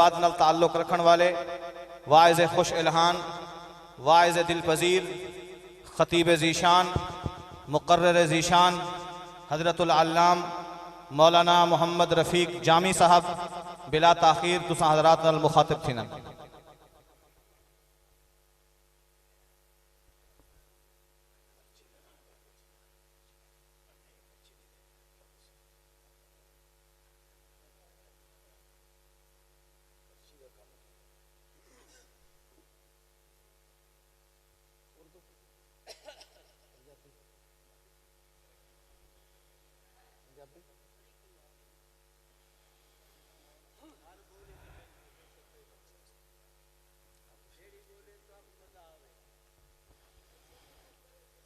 بات نال تعلق رکھن والے واعظ خوش الہان، واعظ دل پذیر، خطیب ذیشان، مقرر ذیشان حضرت العلام مولانا محمد رفیق جامی صاحب بلا تاخیر تساں حضرات نال مخاطب تھینا۔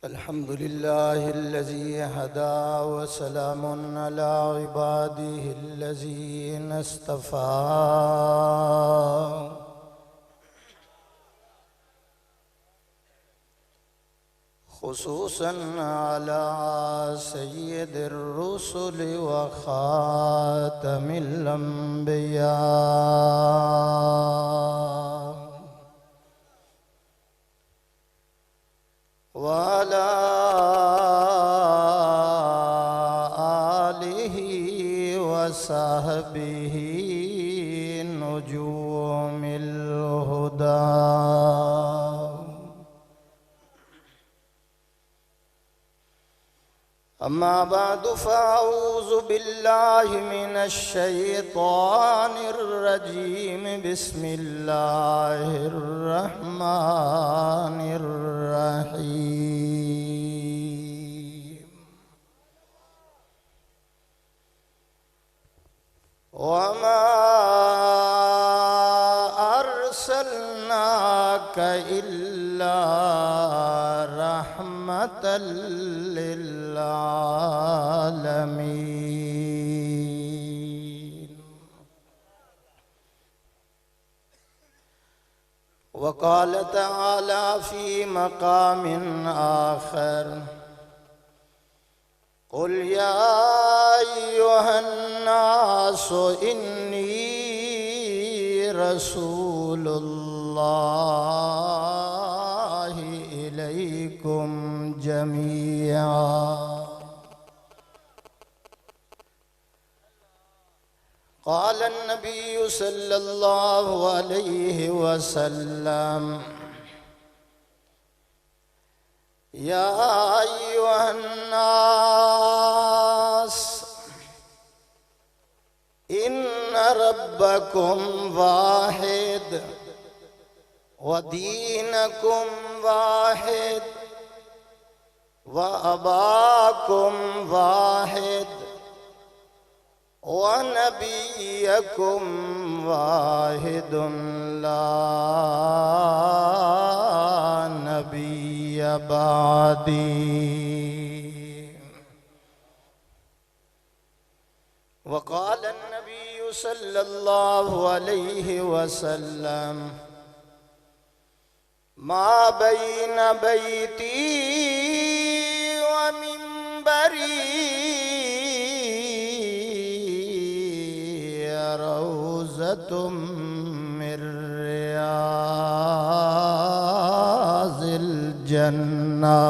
الحمد لله الذي هدى وسلام على عباده الذين اصطفى خصوصا على سيد الرسل وخاتم الأنبياء وعلى آله وصحبه نجوم الهدى أما بعد فأعوذ بالله من الشيطان الرجيم بسم الله الرحمن الرحيم وما أرسلناك إلا رحمة للعالمين وقال تعالى في مقام آخر قل يا أيها الناس إني رسول الله إليكم جميعا قال النبي صلى الله عليه وسلم يا أيها الناس إن ربكم واحد ودينكم واحد وأباكم واحد ونبيكم واحد لا نبي بعدي وقال النبي صلى الله عليه وسلم ما بين بيتي ومنبري روضة من رياض الجنة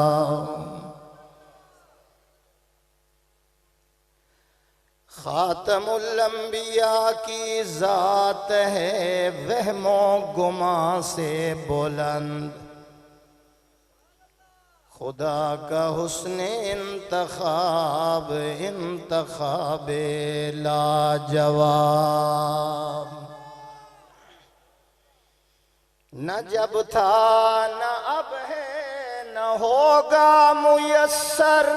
خاتم الانبیاء کی ذات ہے وہم و گمان سے بلند خدا کا حسن انتخاب انتخاب لاجواب نہ جب تھا نہ اب ہے نہ ہوگا میسر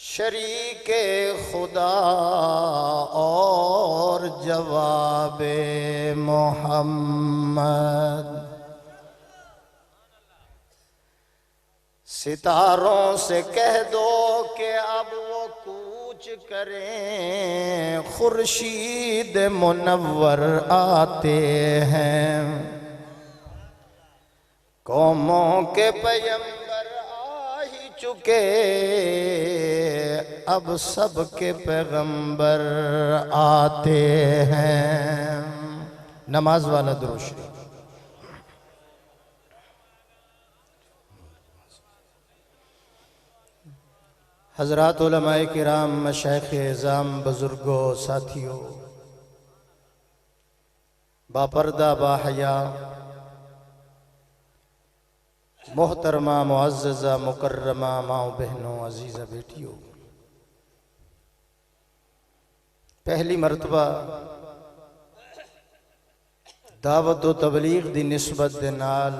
شریک خدا اور جواب محمد ستاروں سے کہہ دو کہ اب وہ کوچ کریں خورشید منور آتے ہیں قوموں کے پیغمبر آ ہی چکے اب سب کے پیغمبر آتے ہیں نماز والا درود شریف۔ حضرات علماء کرام، مشائخ اعظام، بزرگوں، ساتھیوں، با پردہ با حیا، محترمہ معززہ مکرمہ ماؤں بہنوں، عزیزہ بیٹیوں، پہلی مرتبہ دعوت و تبلیغ دی نسبت دے نال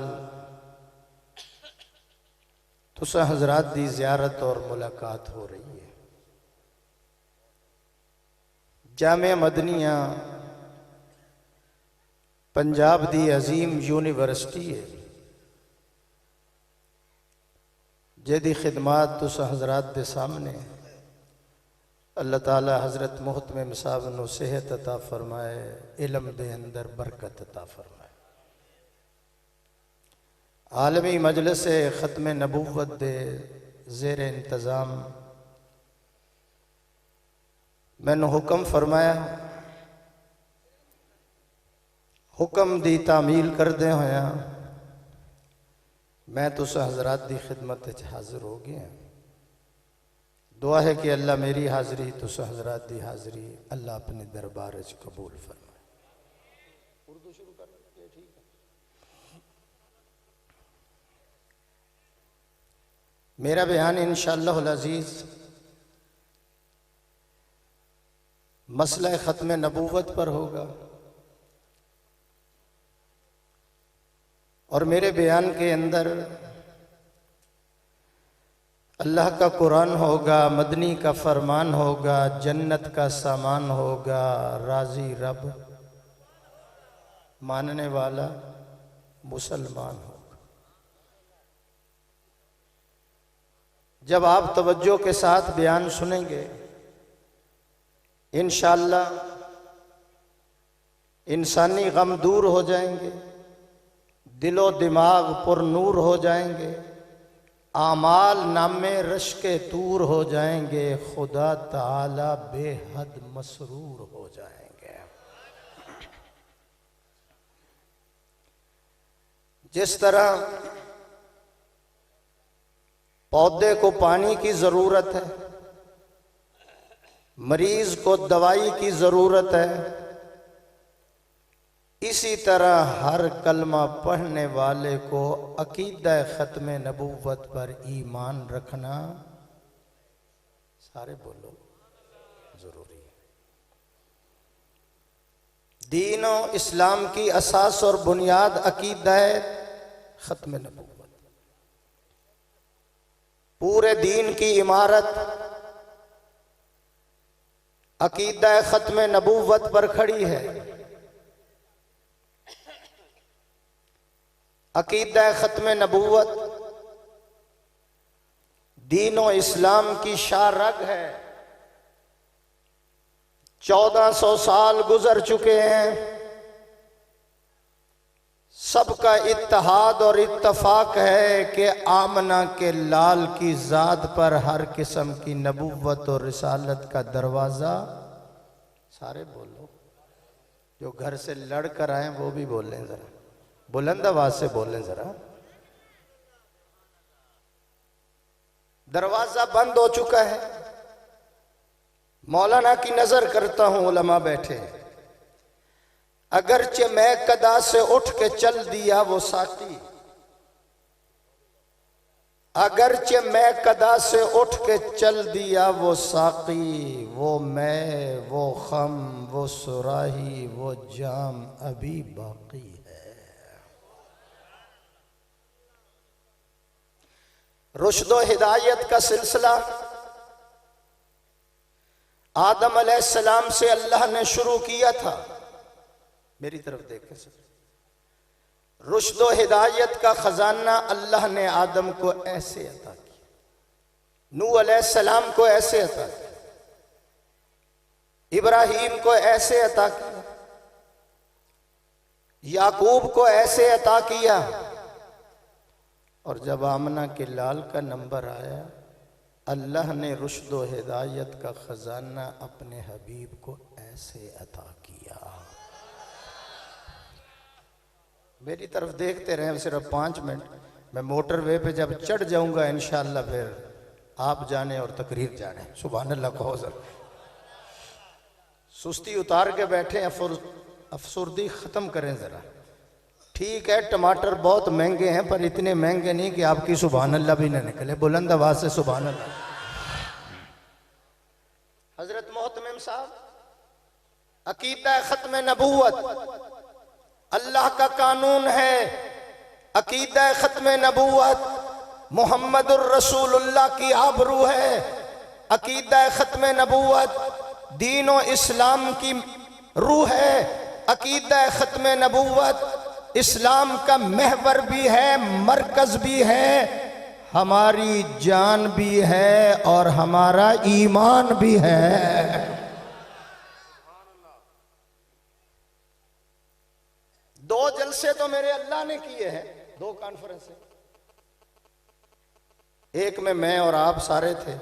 تساں حضرات دی زیارت اور ملاقات ہو رہی ہے۔ جامعہ مدنیہ پنجاب دی عظیم یونیورسٹی ہے، جیدی خدمات تساں حضرات دے سامنے۔ اللہ تعالی حضرت محتمم صاحب نو صحت عطا فرمائے، علم دے اندر برکت عطا فرمائے۔ عالمی مجلس ختم نبوت دے زیر انتظام میں نے حکم فرمایا، حکم دی تعمیل کردے ہویا میں تساں حضرات دی خدمت وچ حاضر ہو گیا۔ دعا ہے کہ اللہ میری حاضری تساں حضرات دی حاضری اللہ اپنے دربار وچ قبول فرمائے۔ اردو شروع کر لیں، ٹھیک ہے۔ میرا بیان انشاءاللہ العزیز مسئلہ ختم نبوت پر ہوگا، اور میرے بیان کے اندر اللہ کا قرآن ہوگا، مدنی کا فرمان ہوگا، جنت کا سامان ہوگا، راضی رب ماننے والا مسلمان ہوگا۔ جب آپ توجہ کے ساتھ بیان سنیں گے انشاءاللہ انسانی غم دور ہو جائیں گے، دل و دماغ پر نور ہو جائیں گے، اعمال نامے رشک طور ہو جائیں گے، خدا تعالی بے حد مسرور ہو جائیں گے۔ جس طرح پودے کو پانی کی ضرورت ہے، مریض کو دوائی کی ضرورت ہے، اسی طرح ہر کلمہ پڑھنے والے کو عقیدہ ختم نبوت پر ایمان رکھنا، سارے بولو، ضروری ہے۔ دین و اسلام کی اساس اور بنیاد عقیدہ ختم نبوت، پورے دین کی عمارت عقیدہ ختم نبوت پر کھڑی ہے۔ عقیدہ ختم نبوت دین و اسلام کی شاہ رگ ہے۔ 1400 سال گزر چکے ہیں، سب کا اتحاد اور اتفاق ہے کہ آمنہ کے لال کی ذات پر ہر قسم کی نبوت اور رسالت کا دروازہ، سارے بولو، جو گھر سے لڑ کر آئیں وہ بھی بولیں، ذرا بلند آواز سے بولیں ذرا۔ دروازہ بند ہو چکا ہے۔ مولانا کی نظر کرتا ہوں، علماء بیٹھے، اگرچہ میں قدا سے اٹھ کے چل دیا وہ ساقی، اگرچہ میں قدا سے اٹھ کے چل دیا وہ ساقی، وہ میں، وہ خم، وہ صراحی، وہ جام ابھی باقی ہے۔ رشد و ہدایت کا سلسلہ آدم علیہ السلام سے اللہ نے شروع کیا تھا، میری طرف دیکھیں سر۔ رشد و ہدایت کا خزانہ اللہ نے آدم کو ایسے عطا کیا، نوح علیہ السلام کو ایسے عطا کیا، ابراہیم کو ایسے عطا کیا، یعقوب کو ایسے عطا کیا، اور جب آمنہ کے لال کا نمبر آیا، اللہ نے رشد و ہدایت کا خزانہ اپنے حبیب کو ایسے عطا کیا۔ میری طرف دیکھتے رہیں صرف 5 منٹ. میں موٹر وے پہ جب چڑھ جاؤں گا انشاءاللہ پھر آپ جانے اور تقریر جانے. سبحان اللہ کہو ذرا. سستی اتار کے بیٹھے, افسردی ختم کریں ذرا. ٹھیک ہے ٹماٹر بہت مہنگے ہیں پر اتنے مہنگے نہیں کہ آپ کی سبحان اللہ بھی نہ نکلے. بلند آواز سے سبحان اللہ. حضرت محتمم صاحب عقیدہ ختم نبوت اللہ کا قانون ہے. عقیدہ ختم نبوت محمد الرسول اللہ کی آبرو ہے. عقیدہ ختم نبوت دین و اسلام کی روح ہے. عقیدہ ختم نبوت اسلام کا محور بھی ہے, مرکز بھی ہے, ہماری جان بھی ہے اور ہمارا ایمان بھی ہے. دو جلسے تو میرے اللہ نے کیے ہیں, 2 کانفرنسیں. ایک میں اور آپ سارے تھے.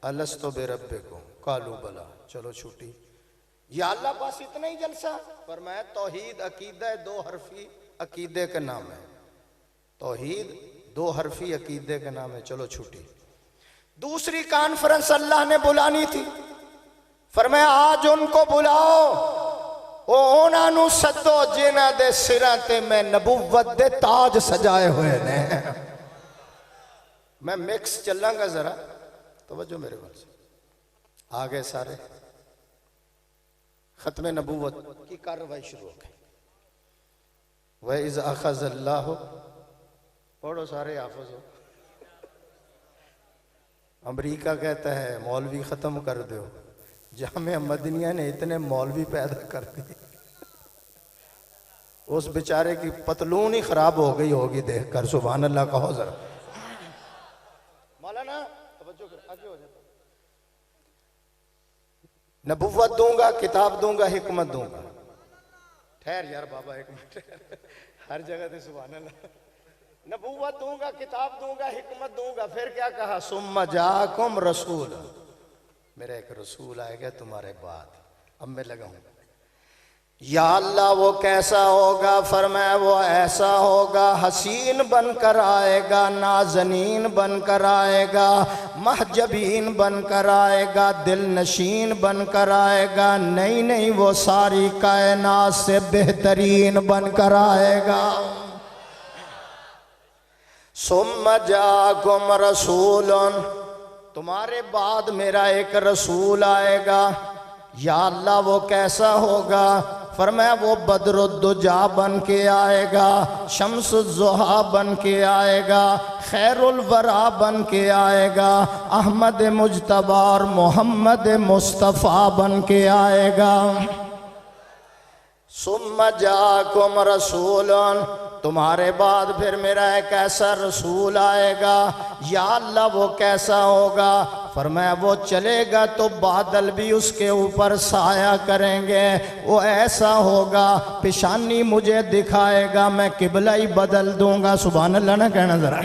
الستو بربکم قالوا بلا, چلو چھوٹی. یا اللہ بس اتنا ہی جلسہ؟ فرمایا توحید عقیدہ 2 حرفی عقیدے کا نام ہے. توحید 2 حرفی عقیدے کا نام ہے, چلو چھوٹی. دوسری کانفرنس اللہ نے بلانی تھی. فرمایا آج ان کو بلاؤ, او اونا نو سدو جنہ دے سراں تے میں نبوت دے تاج سجائے ہوئے نے. میں مکس چلاں گا ذرا, توجہ میرے بات سے. آگے سارے ختم نبوت کی کارروائی شروع ہو گئی. وَإِذْ أَخَذَ اللَّهُ, پڑھو سارے حافظ ہو. امریکہ کہتا ہے مولوی ختم کر دو, جامعہ مدنیہ نے اتنے مولوی پیدا کر دی, اس بیچارے کی پتلون ہی خراب ہو گئی ہوگی دیکھ کر. سبحان اللہ کہو ذرا. مولانا توجہ کر, آگے ہو جاتا. نبوت دوں گا, کتاب دوں گا, حکمت دوں گا. ٹھہر یار بابا ایک منٹ, ہر جگہ تے سبحان اللہ. نبوت دوں گا, کتاب دوں گا, حکمت دوں گا. پھر کیا کہا؟ ثم جاءکم رسول, میرا ایک رسول آئے گا تمہارے بعد. اب میں لگا ہوں. یا اللہ وہ کیسا ہوگا؟ فرمایا وہ ایسا ہوگا حسین بن کر آئے گا, نازنین بن کر آئے گا, محجبین بن کر آئے گا, دل نشین بن کر آئے گا. نہیں وہ ساری کائنات سے بہترین بن کر آئے گا. ثم جاءکم رسول, تمہارے بعد میرا ایک رسول آئے گا. یا اللہ وہ کیسا ہوگا؟ فرمایا وہ بدر الدجا بن کے آئے گا, شمس الضحیٰ بن کے آئے گا, خیر الورا بن کے آئے گا, احمد مجتبی اور محمد مصطفیٰ بن کے آئے گا. ثم جاءکم رسول, تمہارے بعد پھر میرا ایک ایسا رسول آئے گا. یا اللہ وہ کیسا ہوگا؟ فرمایا وہ چلے گا تو بادل بھی اس کے اوپر سایہ کریں گے. وہ ایسا ہوگا پیشانی مجھے دکھائے گا, میں قبلہ ہی بدل دوں گا. سبحان اللہ نہ کہنا ذرا.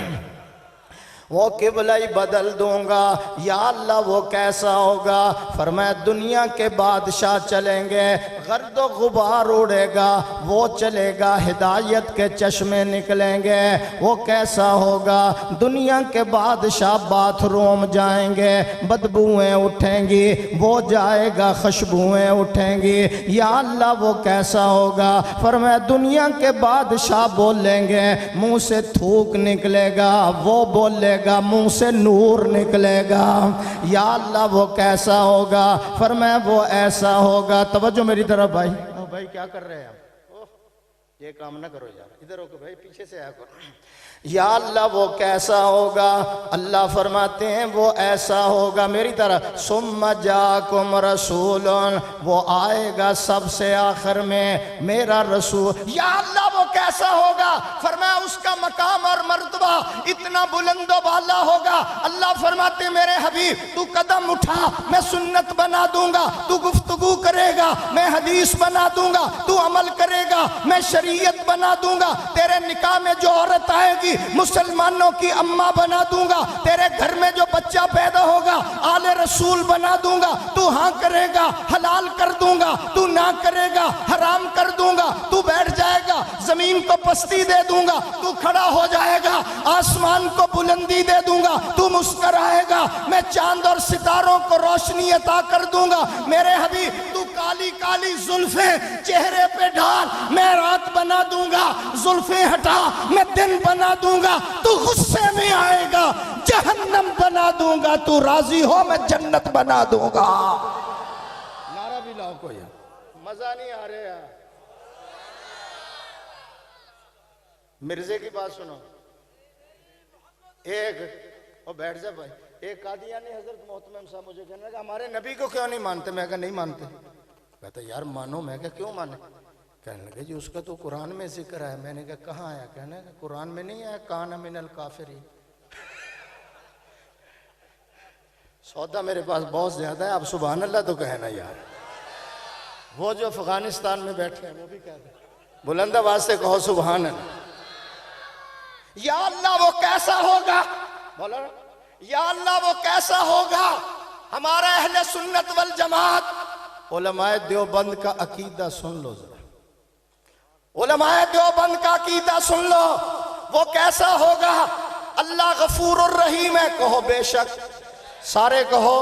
وہ قبلہ ہی بدل دوں گا. یا اللہ وہ کیسا ہوگا؟ فرمایا دنیا کے بادشاہ چلیں گے, غرد و غبار اڑے گا, وہ چلے گا, ہدایت کے چشمے نکلیں گے. وہ کیسا ہوگا؟ دنیا کے بادشاہ باتھ روم جائیں گے, بدبوئیں اٹھیں گی, وہ جائے گا, خوشبوئیں اٹھیں گی. یا اللہ وہ کیسا ہوگا؟ فرمایا دنیا کے بادشاہ بولیں گے, منہ سے تھوک نکلے گا, وہ بولے گا, منہ سے نور نکلے گا. یا اللہ وہ کیسا ہوگا؟ فرمایا وہ ایسا ہوگا. توجہ میری طرف بھائی. بھائی کیا کر رہے ہیں آپ؟ یہ کام نہ کرو یار, ادھر ہو کے بھائی پیچھے سے آیا کرو. یا اللہ وہ کیسا ہوگا؟ اللہ فرماتے ہیں وہ ایسا ہوگا میری طرح. ثم جاءکم رسول, وہ آئے گا سب سے آخر میں میرا رسول. یا اللہ وہ کیسا ہوگا؟ فرمایا اس کا مقام اور مرتبہ اتنا بلند و بالا ہوگا. اللہ فرماتے ہیں میرے حبیب تو قدم اٹھا, میں سنت بنا دوں گا, تو گفتگو کرے گا, میں حدیث بنا دوں گا, تو عمل کرے گا, میں شریعت بنا دوں گا. تیرے نکاح میں جو عورت آئے گی مسلمانوں کی اماں بنا دوں گا. تیرے گھر میں جو بچہ پیدا ہوگا آل رسول بنا دوں گا. تو ہاں کرے گا حلال کر دوں گا, تو نہ کرے گا حرام کر دوں گا. تو بیٹھ جائے گا زمین زمین کو پستی دے دوں گا تو کھڑا ہو جائے گا، آسمان کو بلندی دے دوں گا تو مسکرائے گا، میں چاند اور ستاروں کو روشنی عطا کر دوں گا، میرے حبیب تو کالی کالی زلفیں چہرے پہ ڈال، میں رات بنا دوں گا، زلفیں ہٹا میں دن بنا دوں گا، تو غصے میں آئے گا، جہنم بنا دوں گا، تو راضی ہو میں جنت بنا دوں گا۔ نعرہ بھی لاؤ کوئی، مزہ نہیں آ رہا۔ مرزے کی بات سنو، ایک اور بیٹھ جا بھائی، ایک قادیانی حضرت محتمم صاحب مجھے کہنے لگا ہمارے نبی کو کیوں نہیں مانتے؟ میں کہا نہیں مانتے۔ کہتا یار مانو، میں کہا کیوں مانے؟ کہنے لگے جی اس کا تو قرآن میں ذکر ہے۔ میں نے کہا کہاں آیا؟ کہنے لگا قرآن میں نہیں آیا کان من الکافرین۔ سودا میرے پاس بہت زیادہ ہے، آپ سبحان اللہ تو کہنا یار۔ وہ جو افغانستان میں بیٹھے ہیں وہ بھی کہتے ہیں، بلند آواز سے کہو سبحان اللہ۔ یا اللہ وہ کیسا ہوگا، بولو یا اللہ وہ کیسا ہوگا ہمارا اہل سنت والجماعت۔ علماء دیوبند کا عقیدہ سن لو ذرا، علماء دیوبند کا عقیدہ سن لو، وہ کیسا ہوگا؟ اللہ غفور الرحیم ہے، کہو بے شک، سارے کہو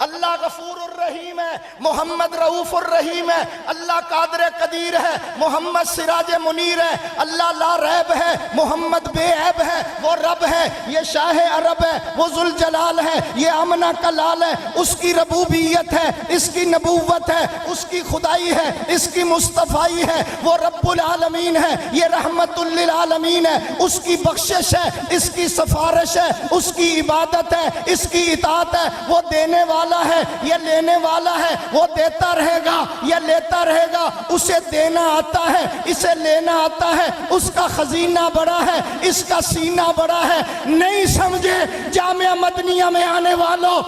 اللہ غفور الرحیم ہے، محمد رؤوف الرحیم ہے، اللہ قادر قدیر ہے، محمد سراج منیر ہے، اللہ لا ریب ہے، محمد بے عیب ہے، وہ رب ہے، یہ شاہ عرب ہے، وہ ذوالجلال ہے، یہ آمنہ کا لال ہے، اس کی ربوبیت ہے، اس کی نبوت ہے، اس کی خدائی ہے، اس کی مصطفائی ہے، وہ رب العالمین ہے، یہ رحمت للعالمین ہے، اس کی بخشش ہے، اس کی سفارش ہے، اس کی عبادت ہے، اس کی اطاعت ہے، وہ دینے والا ہے، یہ لینے والا ہے، وہ دیتا رہے گا، یہ لیتا رہے گا، اسے دینا آتا ہے، اسے لینا آتا ہے، اس کا خزینہ بڑا ہے، اس کا سینہ بڑا ہے۔ نہیں سمجھے جامعہ مدنیہ میں آنے والوں،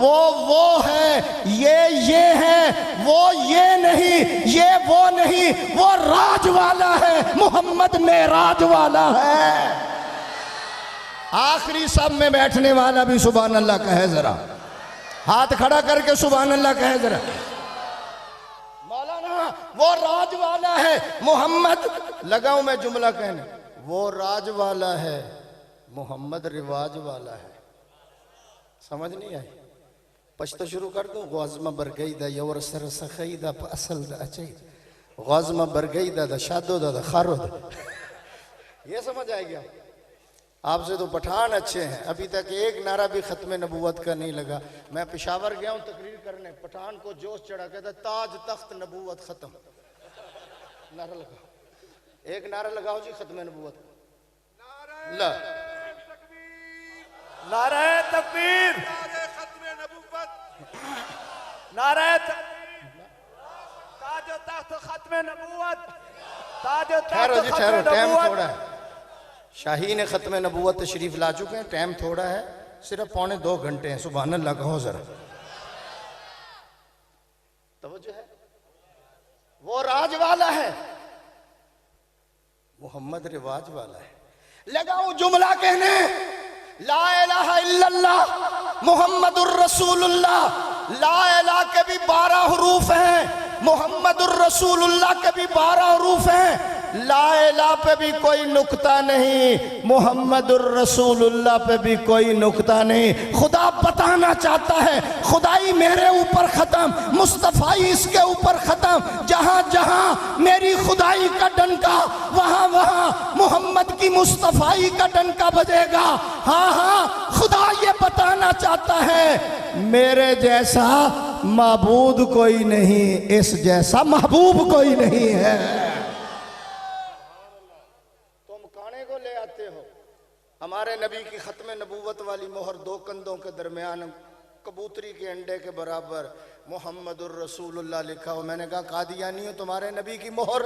وہ ہے، یہ ہے، وہ یہ نہیں، یہ وہ نہیں، وہ راج والا ہے، محمد معراج والا ہے۔ آخری سب میں بیٹھنے والا بھی سبحان اللہ کہے ذرا، ہاتھ کھڑا کر کے سبحان اللہ کہے ذرا۔ مولانا وہ راج والا ہے، محمد لگاؤں میں جملہ کہنے، وہ راج والا ہے، محمد رواج والا ہے۔ سمجھ نہیں آئی؟ پشتو شروع کر دوں، غازمہ برگئی دا یور سر سخی دا پا اصل دا اچھائی، غازمہ برگئی دا شادو دا خارو دا، یہ سمجھ آئے گیا؟ آپ سے تو پٹھان اچھے ہیں، ابھی تک ایک نعرہ بھی ختم نبوت کا نہیں لگا۔ میں پشاور گیا ہوں تقریر کرنے، پٹھان کو جوش چڑھا کہتا تاج تخت نبوت ختم۔ نعرہ لگاؤ، ایک نعرہ لگاؤ جی ختم نبوت۔ نعرہ تکبیر، نعرہ تکبیر، نعرہ ختم نبوت، نعرہ تکبیر، تاج تخت ختم نبوت، تاج تخت ختم نبوت۔ شاہین ختم نبوت تشریف لا چکے ہیں، ٹائم تھوڑا ہے، صرف 2.25 گھنٹے ہیں، سبحان اللہ کہو ذرا۔ توجہ ہے، وہ راج والا ہے، محمد رواج والا ہے۔ لگاؤں جملہ کہنے، لا الہ الا اللہ محمد الرسول اللہ۔ لا الہ کے بھی 12 حروف ہیں، محمد الرسول اللہ کے بھی 12 حروف ہیں، لا الہ پہ بھی کوئی نکتہ نہیں، محمد الرسول اللہ پہ بھی کوئی نکتہ نہیں۔ خدا بتانا چاہتا ہے خدائی میرے اوپر ختم، مصطفیٰ اس کے اوپر ختم، جہاں جہاں میری خدائی کا ڈنکا وہاں وہاں محمد کی مصطفیٰ کا ڈنکا بجے گا۔ ہاں ہاں خدا یہ بتانا چاہتا ہے میرے جیسا معبود کوئی نہیں، اس جیسا محبوب کوئی نہیں ہے۔ لے آتے ہو ہمارے نبی کی ختم نبوت والی مہر 2 کندھوں کے درمیان کبوتری کے انڈے کے برابر محمد الرسول اللہ لکھا ہو۔ میں نے کہا قادیانی ہو تمہارے نبی کی مہر؟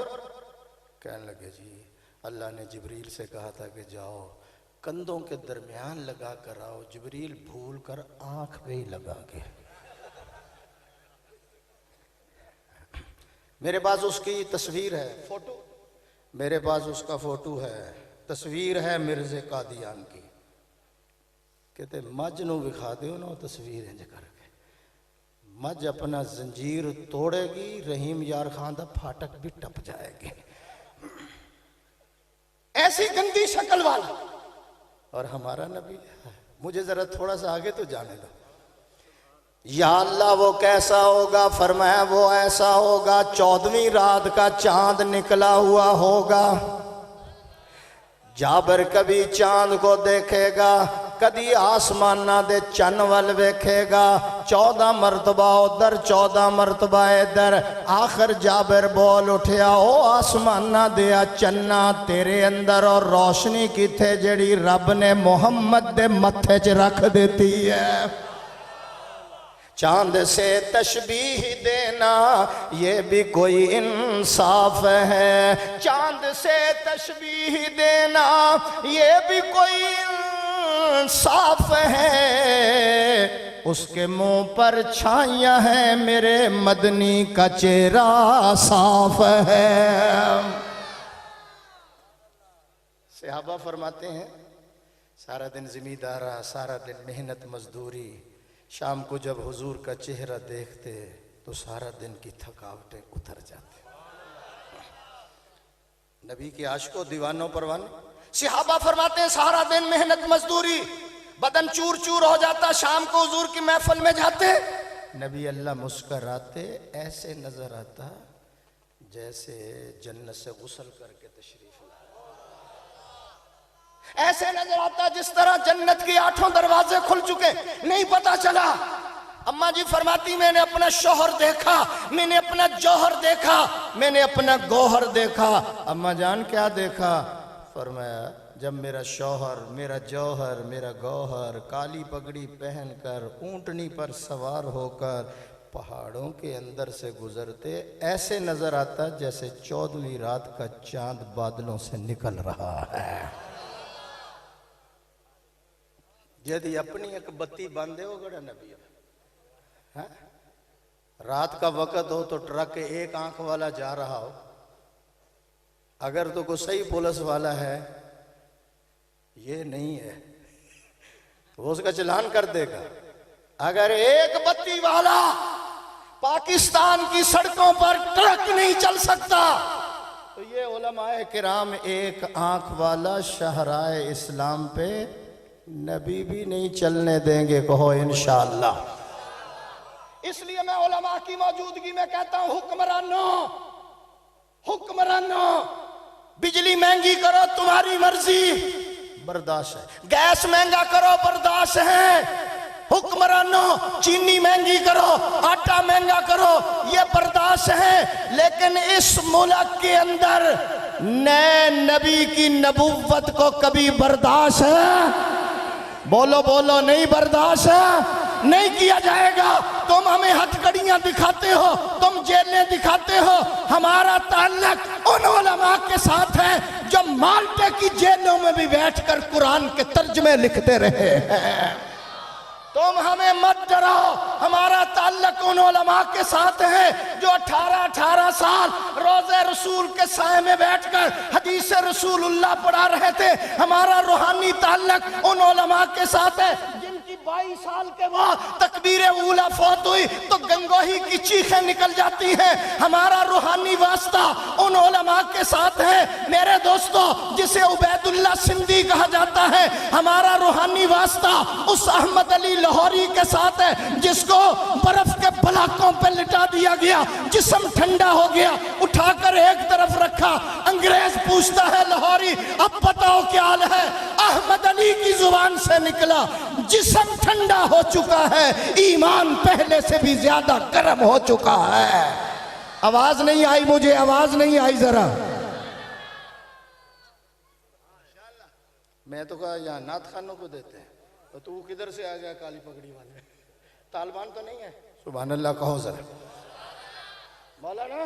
کہنے لگے جی اللہ نے جبریل سے کہا تھا کہ جاؤ کندھوں کے درمیان لگا کر آؤ، جبریل بھول کر آنکھ پہ ہی لگا کے۔ میرے پاس اس کی تصویر ہے، فوٹو میرے پاس اس کا فوٹو ہے، تصویر ہے مرزے قادیان کی۔ کہتے مجھ نو بکھا دیو نا تصویر انج کر کے، مجھ اپنا زنجیر توڑے گی، رحیم یار خان دا پھاٹک بھی ٹپ جائے گی۔ ایسی گندی شکل والا، اور ہمارا نبی مجھے ذرا تھوڑا سا آگے تو جانے دو. یا اللہ وہ کیسا ہوگا؟ فرمایا وہ ایسا ہوگا 14ویں رات کا چاند نکلا ہوا ہوگا. جابر کبھی چاند کو دیکھے گا، کدی آسمان نہ دے چن ول ویکھے گا. 14 مرتبہ ادھر 14 مرتبہ ادھر. آخر جابر بول اٹھیا، او آسمان نہ دیا چننا تیرے اندر اور روشنی کتھے جڑی رب نے محمد دے متھے چ رکھ دیتی ہے. چاند سے تشبیہ دینا یہ بھی کوئی انصاف ہے. چاند سے تشبیہ دینا یہ بھی کوئی انصاف ہے. اس کے منہ پر چھائیاں ہیں، میرے مدنی کا چہرہ صاف ہے. صحابہ فرماتے ہیں سارا دن زمیندار رہا، سارا دن محنت مزدوری، شام کو جب حضور کا چہرہ دیکھتے تو سارا دن کی تھکاوٹیں اتر جاتی. نبی کے عاشقوں دیوانوں پروانوں. صحابہ فرماتے ہیں سارا دن محنت مزدوری، بدن چور چور ہو جاتا، شام کو حضور کی محفل میں جاتے، نبی اللہ مسکراتے، ایسے نظر آتا جیسے جنت سے غسل کر کے تشریف لائے. ایسے نظر آتا جس طرح جنت کے 8 دروازے کھل چکے، نہیں پتا چلا. اماں جی فرماتی میں نے اپنا شوہر دیکھا، میں نے اپنا جوہر دیکھا، میں نے اپنا گوہر دیکھا. اماں جان کیا دیکھا؟ فرمایا جب میرا شوہر، میرا جوہر، میرا گوہر کالی پگڑی پہن کر اونٹنی پر سوار ہو کر پہاڑوں کے اندر سے گزرتے، ایسے نظر آتا جیسے 14ویں رات کا چاند بادلوں سے نکل رہا ہے. جدی اپنی ایک بتی باندھے ہو گڑا نبی، رات کا وقت ہو تو ٹرک ایک آنکھ والا جا رہا ہو، اگر تو کوئی صحیح پولیس والا ہے، یہ نہیں ہے تو اس کا چلان کر دے گا. اگر ایک بتی والا پاکستان کی سڑکوں پر ٹرک نہیں چل سکتا تو یہ علماء کرام ایک آنکھ والا شہرائے اسلام پہ نبی بھی نہیں چلنے دیں گے. کہو انشاءاللہ. اس لیے میں علماء کی موجودگی میں کہتا ہوں حکمرانوں بجلی مہنگی کرو تمہاری مرضی، برداشت ہے. گیس مہنگا کرو، برداشت ہے. حکمرانوں چینی مہنگی کرو، آٹا مہنگا کرو، یہ برداشت ہے. لیکن اس ملک کے اندر نئے نبی کی نبوت کو کبھی برداشت ہے؟ بولو بولو، نہیں برداشت ہے، نہیں کیا جائے گا. تم ہمیں ہتھ کڑیاں دکھاتے ہو، تم جیلیں دکھاتے ہو، ہمارا تعلق ان علماء کے ساتھ ہے جو مالٹے کی جیلوں میں بھی بیٹھ کر قرآن کے ترجمے لکھتے رہے ہیں. تم ہمیں مت ڈراؤ، ہمارا تعلق ان علماء کے ساتھ ہے جو 18 سال روضہ رسول کے سائے میں بیٹھ کر حدیث رسول اللہ پڑھا رہے تھے. ہمارا روحانی تعلق ان علماء کے ساتھ ہے جن کی 22 سال کے بعد تکبیر اولا فوت ہوئی تو گنگوہی کی چیخیں نکل جاتی ہیں. ہمارا روحانی واسطہ ان علماء کے ساتھ ہے میرے دوستو جسے عبید اللہ سندھی کہا جاتا ہے. ہمارا روحانی واسطہ اس احمد علی لاہوری کے ساتھ ہے جس کو برف کے بلاکوں پہ لٹا دیا گیا، جسم ٹھنڈا ہو گیا، اٹھا کر ایک طرف رکھا. انگریز پوچھتا ہے لاہوری اب بتاؤ کیا حال ہے؟ احمد علی کی زبان سے نکلا جسم ٹھنڈا ہو چکا ہے، ایمان پہلے سے بھی زیادہ گرم ہو چکا ہے. آواز نہیں آئی مجھے، آواز نہیں آئی ذرا. میں تو کہا یہاں نعت خانوں کو دیتے ہیں تو کدھر سے آ گیا کالی پگڑی والے؟ طالبان تو نہیں ہے؟ سبحان اللہ کہو ذرا. مولانا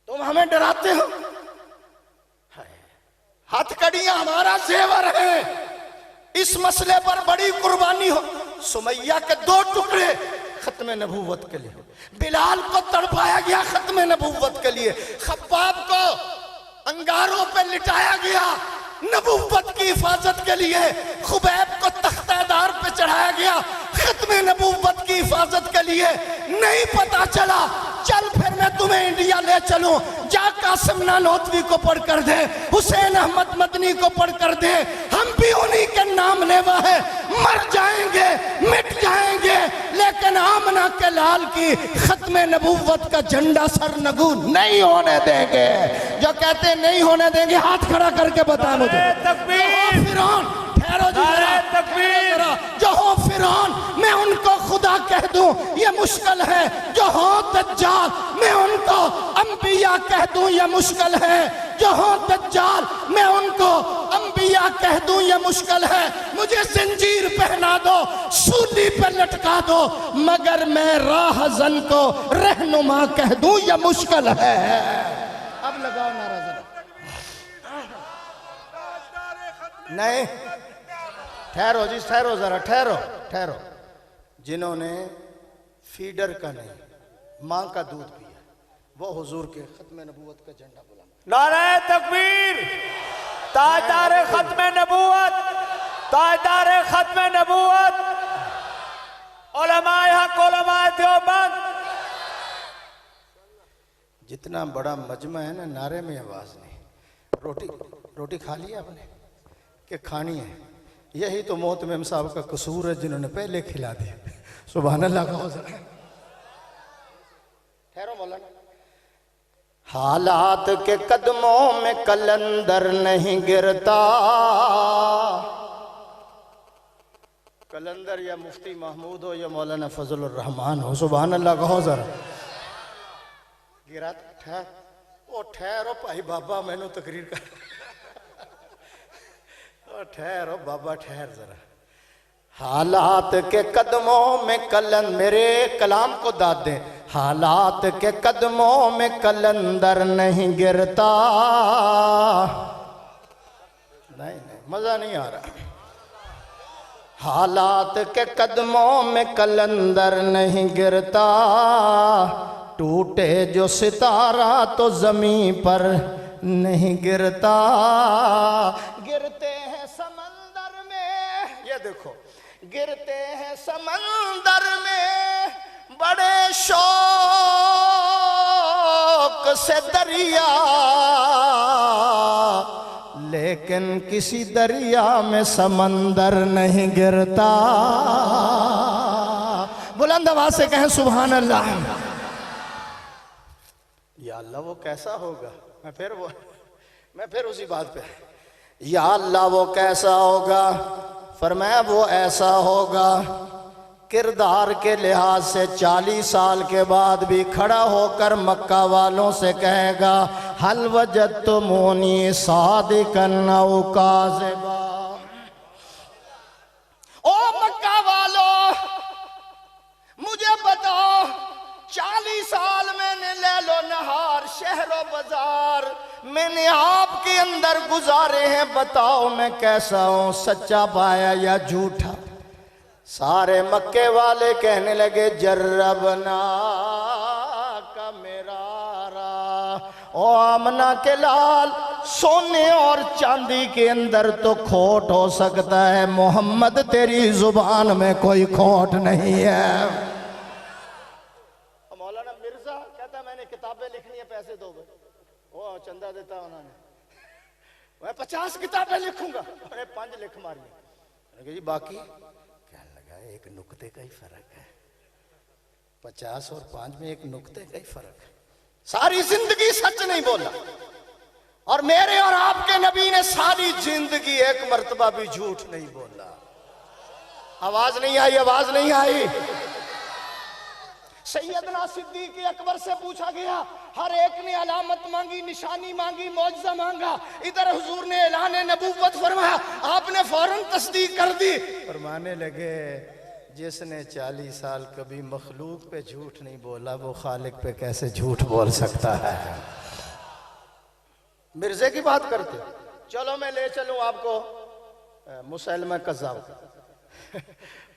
تم ہمیں ڈراتے ہو، ہتھ کڑیاں ہمارا زیور ہے. اس مسئلے پر بڑی قربانی ہو. سمیہ کے 2 ٹکڑے ختم نبوت کے لیے، بلال کو تڑپایا گیا ختم نبوت کے لیے، خباب کو انگاروں پہ لٹایا گیا نبوت کی حفاظت کے لیے، خبیب کو تختہ دار پہ چڑھایا گیا ختم نبوت کی حفاظت کے لیے. نہیں پتا چلا چل پھر میں تمہیں انڈیا لے چلوں، جا قاسم نانوتوی کو پڑھ کر دے، حسین احمد مدنی کو پڑھ کر دے، ہم بھی انہی کے نام لیوا ہے، مر جائیں گے مٹ جائیں گے، لیکن آمنہ کے لال کی ختم نبوت کا جھنڈا سرنگوں نہیں ہونے دیں گے۔ جو کہتے ہیں نہیں ہونے دیں گے ہاتھ کھڑا کر کے بتا مجھے۔ تکبیر، فرعون، ٹھہرو جی ذرا، نعرہ تکبیر، جو ہو فرعون میں ان کو خدا کہہ دوں یہ مشکل ہے، جو ہو دجال میں ان کو انبیاء کہہ دوں یہ مشکل ہے، جو ہو دجال میں ان کو انبیاء کہہ دوں یہ مشکل ہے، مجھے زنجیر پہنا دو، سولی پہ لٹکا دو، مگر میں راہزن کو رہنما کہہ دوں یہ مشکل ہے۔ اب لگاؤ نعرہ ذرا۔ نہیں، ٹھہرو جی، ٹھہرو ذرا، ٹھہرو۔ جنہوں نے فیڈر کا نہیں ماں کا دودھ پیا وہ حضور کے ختم نبوت کا جھنڈا بلند۔ نعرہ تکبیر، تاجدار ختم نبوت، تاجدار ختم نبوت، علماء حق، علماء دیوبند۔ جتنا بڑا مجمع ہے نا، نعرے میں آواز نہیں۔ روٹی کھا لی آپ نے کہ کھانی ہے؟ یہی تو محتمم صاحب کا قصور ہے، جنہوں نے پہلے کھلا دیا۔ سبحان اللہ کا حضر۔ ٹھہرو مولانا۔ حالات کے قدموں میں کلندر نہیں گرتا، کلندر یا مفتی محمود ہو یا مولانا فضل الرحمان ہو، سبحان اللہ کا حضر۔ گرا ٹھہرو بھائی بابا، میں نے تقریر کر ٹھہرو بابا، ٹھہر ذرا۔ حالات کے قدموں میں میرے کلام کو داد دیں۔ حالات کے قدموں میں کلندر نہیں گرتا، نہیں مزہ نہیں آ رہا۔ حالات کے قدموں میں کلندر نہیں گرتا، ٹوٹے جو ستارہ تو زمین پر نہیں گرتا، گرتے ہیں سمندر میں، یہ دیکھو، گرتے ہیں سمندر میں بڑے شوق سے دریا، لیکن کسی دریا میں سمندر نہیں گرتا۔ بلند آواز سے کہیں سبحان اللہ۔ یا اللہ وہ کیسا ہوگا، میں پھر اسی بات پہ، یا اللہ وہ کیسا ہوگا، فرمایا وہ ایسا ہوگا کردار کے لحاظ سے 40 سال کے بعد بھی کھڑا ہو کر مکہ والوں سے کہے گا حل وجدتمونی صادقا او کاذبا۔ او مکہ والو مجھے بتاؤ، 40 سال میں نے لیل و نہار شہر و بازار میں نے آپ کے اندر گزارے ہیں، بتاؤ میں کیسا ہوں، سچا پایا یا جھوٹا؟ سارے مکے والے کہنے لگے جربنا کا مرارا، او آمنہ کے لال سونے اور چاندی کے اندر تو کھوٹ ہو سکتا ہے، محمد تیری زبان میں کوئی کھوٹ نہیں ہے۔ مولانا مرزا کہتا ہے میں نے کتابیں لکھنی ہے، پیسے دو گے، وہ چندہ دیتا انہوں نے، میں 50 کتابیں لکھوں گا، میں نے 5 لکھ ماری، جی باقی ایک نکتے کا ہی فرق ہے، 50 اور 5 میں ایک نکتے کا ہی فرق ہے۔ ساری زندگی سچ نہیں بولا، اور میرے اور آپ کے نبی نے ساری زندگی ایک مرتبہ بھی جھوٹ نہیں بولا۔ آواز نہیں آئی، آواز نہیں آئی۔ سیدنا صدیق اکبر سے پوچھا گیا، ہر ایک نے علامت مانگی، نشانی مانگی، معجزہ مانگا، ادھر حضور نے اعلان نبوت فرمایا، آپ نے فوراً تصدیق کر دی۔ فرمانے لگے جس نے 40 سال کبھی مخلوق پہ جھوٹ نہیں بولا وہ خالق پہ کیسے جھوٹ بول سکتا ہے؟ مرزے کی بات کرتے، چلو میں لے چلوں آپ کو مسیلمہ کذاب،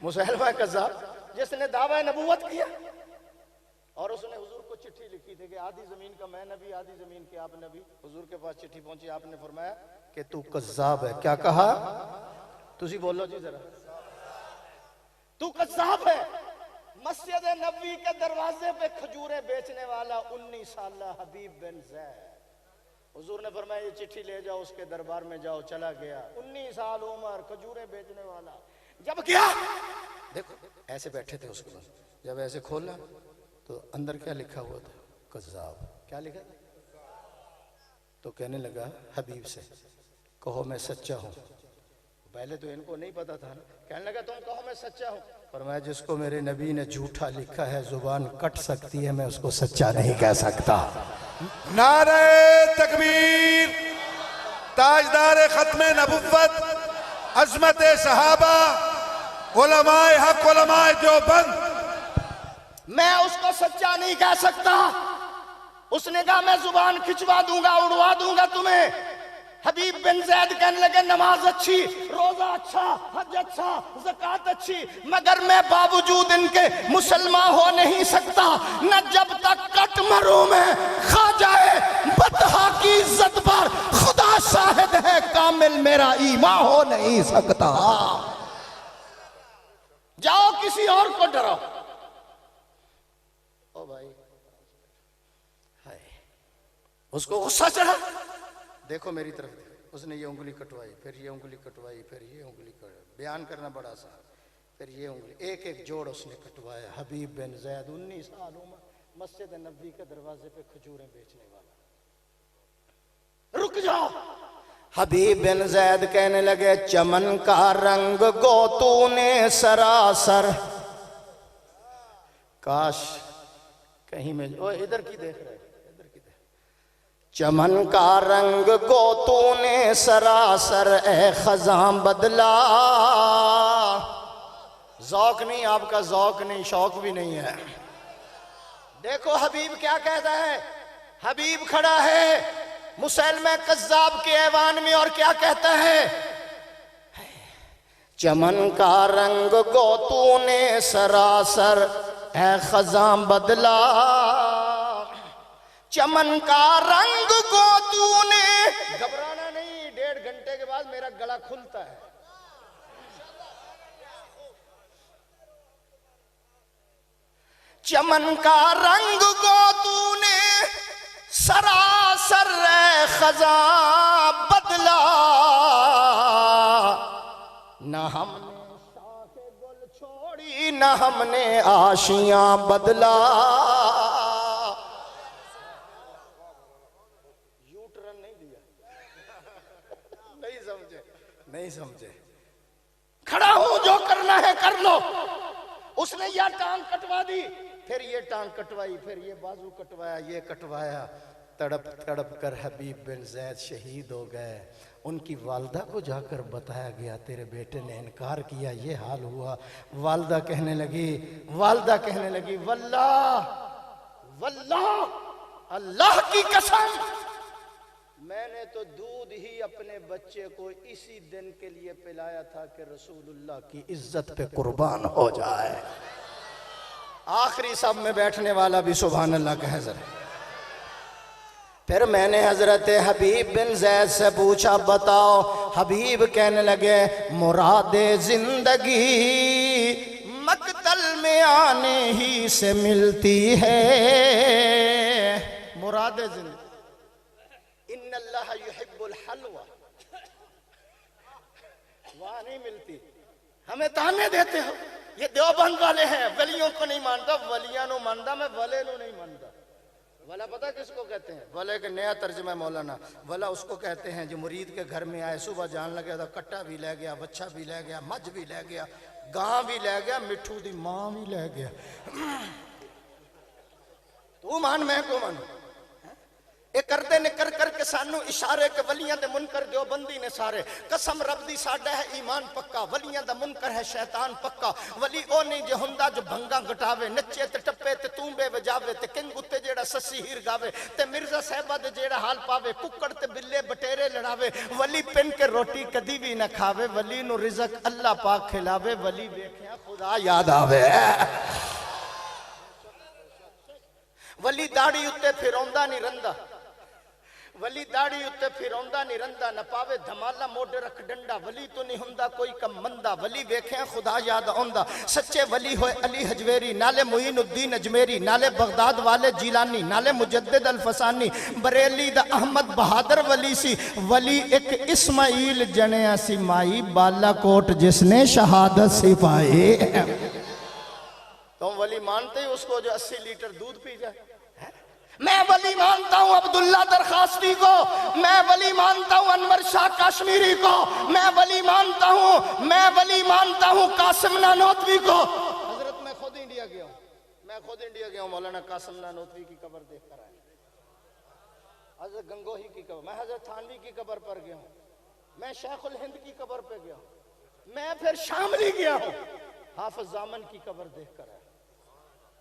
مسیلمہ کذاب جس نے دعویٰ نبوت کیا اور اس نے حضور کو چٹھی لکھی تھی کہ آدھی زمین کا میں نبی، آدھی زمین کے آپ نبی۔ حضور کے پاس چٹھی پہنچی، آپ نے فرمایا کہ تو کذاب ہے۔ کیا کہا؟ تسی بولو جی ذرا، تو کذاب ہے، مسجد نبوی کے دروازے پہ کھجوریں بیچنے والا 19 سالہ حبیب بن زید. حضور نے فرمایا یہ چٹھی لے جاؤ اس کے دربار میں جاؤ. چلا گیا 19 سال عمر کھجوریں بیچنے والا. جب گیا دیکھو ایسے بیٹھے تھے اس کے پاس, جب ایسے کھولا تو اندر کیا لکھا ہوا تھا؟ کذاب. کیا لکھا تھا؟ تو کہنے لگا حبیب سے کہو میں سچا ہوں. پہلے تو ان کو نہیں پتا تھا نا. کہنے لگا تم کہو میں سچا ہوں. فرمایا جس کو میرے نبی نے جھوٹا لکھا ہے زبان کٹ سکتی ہے, میں اس کو سچا نہیں کہہ سکتا. نعرہ تکبیر, تاجدار ختم نبوت, عظمت صحابہ, علماء حق, علماء دیوبند. میں اس کو سچا نہیں کہہ سکتا. اس نے کہا میں زبان کھچوا دوں گا, اڑوا دوں گا تمہیں. حبیب بن زید کہنے لگے نماز اچھی, روزہ اچھا, حج اچھا, زکوٰۃ اچھی, مگر میں باوجود ان کے مسلمان ہو نہیں سکتا. نہ جب تک کٹ مروں میں خواجہ بطحا کی عزت پر خدا شاہد ہے کامل میرا ایمان ہو نہیں سکتا. جاؤ کسی اور کو ڈراؤ. او بھائی اس کو غصہ چڑھا. دیکھو میری طرف دیکھو. اس نے یہ انگلی کٹوائی, پھر یہ انگلی کٹوائی, پھر یہ انگلی کٹوائی. بیان کرنا بڑا آسان. پھر یہ انگلی, ایک ایک جوڑ اس نے کٹوایا. حبیب بن زید 19 سال عمر, مسجد نبوی کے دروازے پہ کھجوریں بیچنے والا. رک جاؤ. حبیب بن زید کہنے لگے چمن کا رنگ گو تو نے سراسر. کاش کہیں میں ادھر کی دیکھ رہے, چمن کا رنگ گو تو نے سراسر اے خزاں بدلا. ذوق نہیں, آپ کا ذوق نہیں, شوق بھی نہیں ہے. دیکھو حبیب کیا کہتا ہے. حبیب کھڑا ہے مسیلمہ کذاب کے ایوان میں اور کیا کہتا ہے, چمن کا رنگ گو تو نے سراسر اے خزاں بدلا. چمن کا رنگ کو تو نے, گھبرانا نہیں, 1.5 گھنٹے کے بعد میرا گلا کھلتا ہے. چمن کا رنگ کو تو نے سراسر خزاں بدلا. نہ ہم نے شاخ گل چھوڑی, نہ ہم نے آشیاں بدلا. نہیں سمجھے. کھڑا ہوں, جو کرنا ہے کر لو. اس نے یہ ٹانگ کٹوا دی, پھر یہ ٹانگ کٹوائی, پھر یہ بازو کٹوایا, یہ کٹوایا. تڑپ تڑپ کر حبیب بن زید شہید ہو گئے. ان کی والدہ کو جا کر بتایا گیا تیرے بیٹے نے انکار کیا, یہ حال ہوا. والدہ کہنے لگی واللہ واللہ اللہ کی قسم میں نے تو دودھ ہی اپنے بچے کو اسی دن کے لیے پلایا تھا کہ رسول اللہ کی عزت پہ قربان ہو جائے. آخری صف میں بیٹھنے والا بھی سبحان اللہ کا حضر ہے. پھر میں نے حضرت حبیب بن زید سے پوچھا بتاؤ. حبیب کہنے لگے مراد زندگی مقتل میں آنے ہی سے ملتی ہے. مراد زندگی ان اللہ یحب الحلوہ, وہاں نہیں ملتی. ہمیں تانے دیتے ہو, یہ دیوبند والے ہیں, ولیوں کو نہیں مانتا, ولیاں نو مانتا, میں ولے نو نہیں مانتا. ولا پتہ کس کو کہتے ہیں؟ ولے کے نیا ترجمہ مولانا. ولا اس کو کہتے ہیں جو مرید کے گھر میں آئے, صبح جان لگے تو کٹا بھی لے گیا, بچہ بھی لے گیا, مجھ بھی لے گیا, گاں بھی لے گیا, مٹھو دی ماں بھی لے گیا. تو مان میں کو مانو. یہ کردے نے کر کر کے سانو اشارے کے ولیاں دے منکر دیوبندی نے سارے. قسم رب دی ساڈا ہے ایمان پکا, ولیاں دا منکر ہے شیطان پکا. ولی او نہیں جو ہندا جو بھنگا گٹاوے, نچے تے ٹپے تے تونبے وجاوے, تے کنگ اتے جیڑا سسی ہیر گاوے, تے مرزا صاحبہ دے جیڑا حال پاوے, ککڑ تے بلے بٹیرے لڑاوے. ولی پن کے روٹی کدی بھی نہ کھاوے, ولی نو رزق اللہ پاک کھلاوے, ولی ویکھیا خدا یاد آوے. ولی داڑھی اتے پھروندا نہیں رندا, ولی داڑی اتے پھر آندا نہیں رندا نہ پاوے دھمالا موڈے رکھ ڈنڈا ولی تو نہیں ہوندا کوئی کم مندا ولی ویکھیں خدا یاد آندا سچے ولی ہوئے علی حجویری نالے معین الدین اجمیری نالے بغداد والے جیلانی نالے مجدد الفسانی بریلی دا احمد بہادر ولی سی ولی ایک اسماعیل جنیا سی مائی بالا کوٹ جس نے شہادت سی پائی تم ولی مانتے ہی اس کو جو 80 لیٹر دودھ پی جائے میں ولی مانتا ہوں عبداللہ درخواستی کو میں ولی مانتا ہوں انور شاہ کشمیری کو میں ولی مانتا ہوں قاسم نانوتوی کو حضرت میں خود انڈیا گیا ہوں مولانا قاسم نانوتوی کی قبر دیکھ کر آیا حضرت گنگوہی کی قبر میں حضرت تھانوی کی قبر پر گیا ہوں میں شیخ الہند کی قبر پہ گیا ہوں میں پھر شاملی گیا ہوں حافظ زامن کی قبر دیکھ کر آیا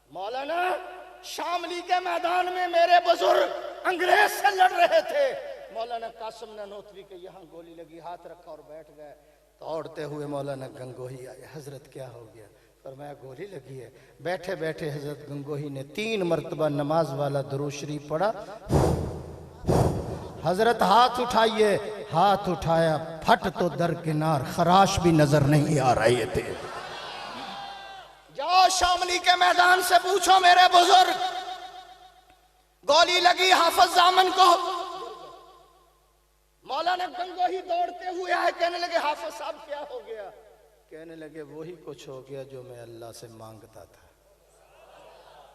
مولانا شاملی کے میدان میں میرے بزرگ انگریز سے لڑ رہے تھے مولانا قاسم نانوتوی کے یہاں گولی لگی ہاتھ رکھا اور بیٹھ گئے دوڑتے ہوئے مولانا گنگوہی آئے حضرت کیا ہو گیا فرمایا گولی لگی ہے بیٹھے بیٹھے حضرت گنگوہی نے 3 مرتبہ نماز والا درود شریف پڑھا حضرت ہاتھ اٹھائیے ہاتھ اٹھایا پھٹ تو درکنار خراش بھی نظر نہیں آ رہے تھے جاؤ شاملی کے میدان سے پوچھو میرے بزرگ گولی لگی حافظ زامن کو مولانا گنگوہی دوڑتے ہوئے آئے کہنے لگے حافظ صاحب کیا ہو گیا کہنے لگے وہی کچھ ہو گیا جو میں اللہ سے مانگتا تھا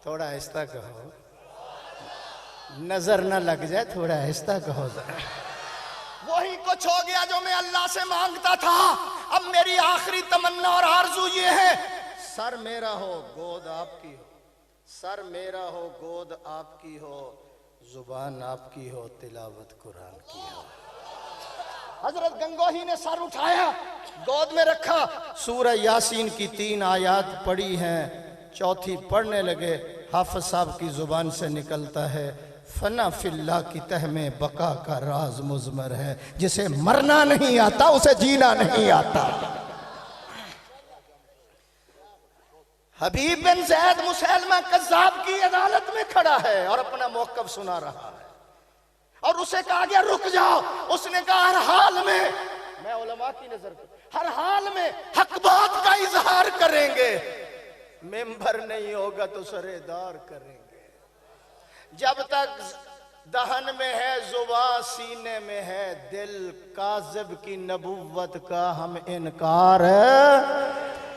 تھوڑا آہستہ کہو نظر نہ لگ جائے تھوڑا آہستہ کہو ذرا وہی کچھ ہو گیا جو میں اللہ سے مانگتا تھا اب میری آخری تمنا اور آرزو یہ ہے سر میرا ہو گود آپ کی ہو سر میرا ہو گود آپ کی ہو زبان آپ کی ہو تلاوت قرآن کی ہو حضرت گنگوہی نے سر اٹھایا گود میں رکھا سورہ یاسین کی 3 آیات پڑھی ہیں چوتھی پڑھنے لگے حافظ صاحب کی زبان سے نکلتا ہے فنا فی اللہ کی تہ میں بقا کا راز مضمر ہے جسے مرنا نہیں آتا اسے جینا نہیں آتا حبیب بن زید مسیلمہ کذاب کی عدالت میں کھڑا ہے اور اپنا موقف سنا رہا ہے اور اسے کہا گیا رک جاؤ اس نے کہا ہر حال میں میں علماء کی نظر پر ہر حال میں حق بات کا اظہار کریں گے ممبر نہیں ہوگا تو سردار کریں گے جب تک دہن میں ہے زبان سینے میں ہے دل کاذب کی نبوت کا ہم انکار ہے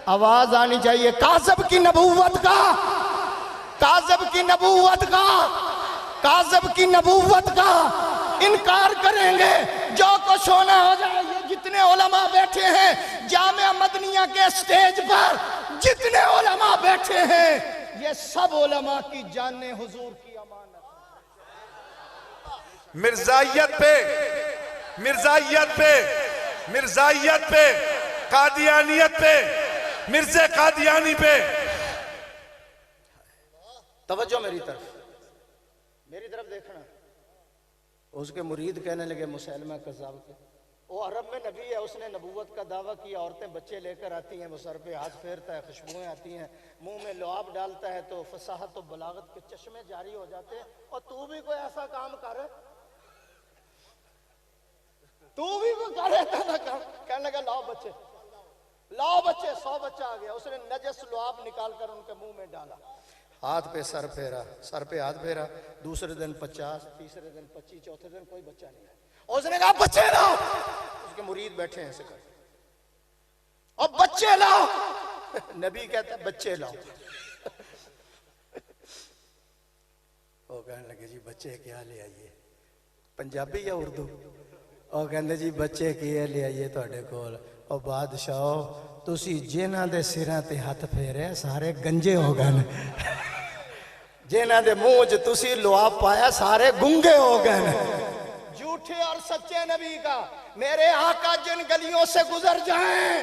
آواز آنی چاہیے کاذب کی نبوت کا کاذب کی نبوت کا کاذب کی نبوت کا انکار کریں گے جو کچھ ہونا ہو جائے یہ جتنے علماء بیٹھے ہیں جامعہ مدنیہ کے سٹیج پر جتنے علماء بیٹھے ہیں یہ سب علماء کی جانیں حضور کی امانت مرزائیت پہ قادیانیت پہ مرزا قادیانی پہ توجہ میری طرف دیکھنا اس کے مرید کہنے لگے مسیلمہ کذاب کے وہ عرب میں نبی ہے اس نے نبوت کا دعویٰ کیا عورتیں بچے لے کر آتی ہیں وہ سر پہ ہاتھ پھیرتا ہے خوشبوئیں آتی ہیں منہ میں لعاب ڈالتا ہے تو فصاحت و بلاغت کے چشمے جاری ہو جاتے ہیں اور تو بھی کوئی ایسا کام کر تو بھی کوئی کر رہتا تھا کام کہنے لگا لاؤ بچے 100 بچہ آ گیا اس نے نجس لعاب نکال کر ان کے منہ میں ڈالا ہاتھ پہ سر پہ ہاتھ پھیرا دوسرے دن 50 تیسرے دن 25 چوتھے دن کوئی بچہ نہیں آیا اس نے کہا بچے لاؤ اس کے مرید بیٹھے ہیں ایسے کر اور بچے لاؤ نبی کہتا ہے بچے لاؤ وہ کہنے لگے جی بچے کیا لے آئیے پنجابی یا اردو وہ کہندے جی بچے کیا لے آئیے تواڈے کول اور بادشاہ تسی جنہاں دے سراں تے ہاتھ پھیرے سارے گنجے ہو گئے جنہاں دے منہ وچ تسی لعاب پایا سارے گنگے ہو گئے جھوٹے اور سچے نبی کا میرے آقا جن گلیوں سے گزر جائیں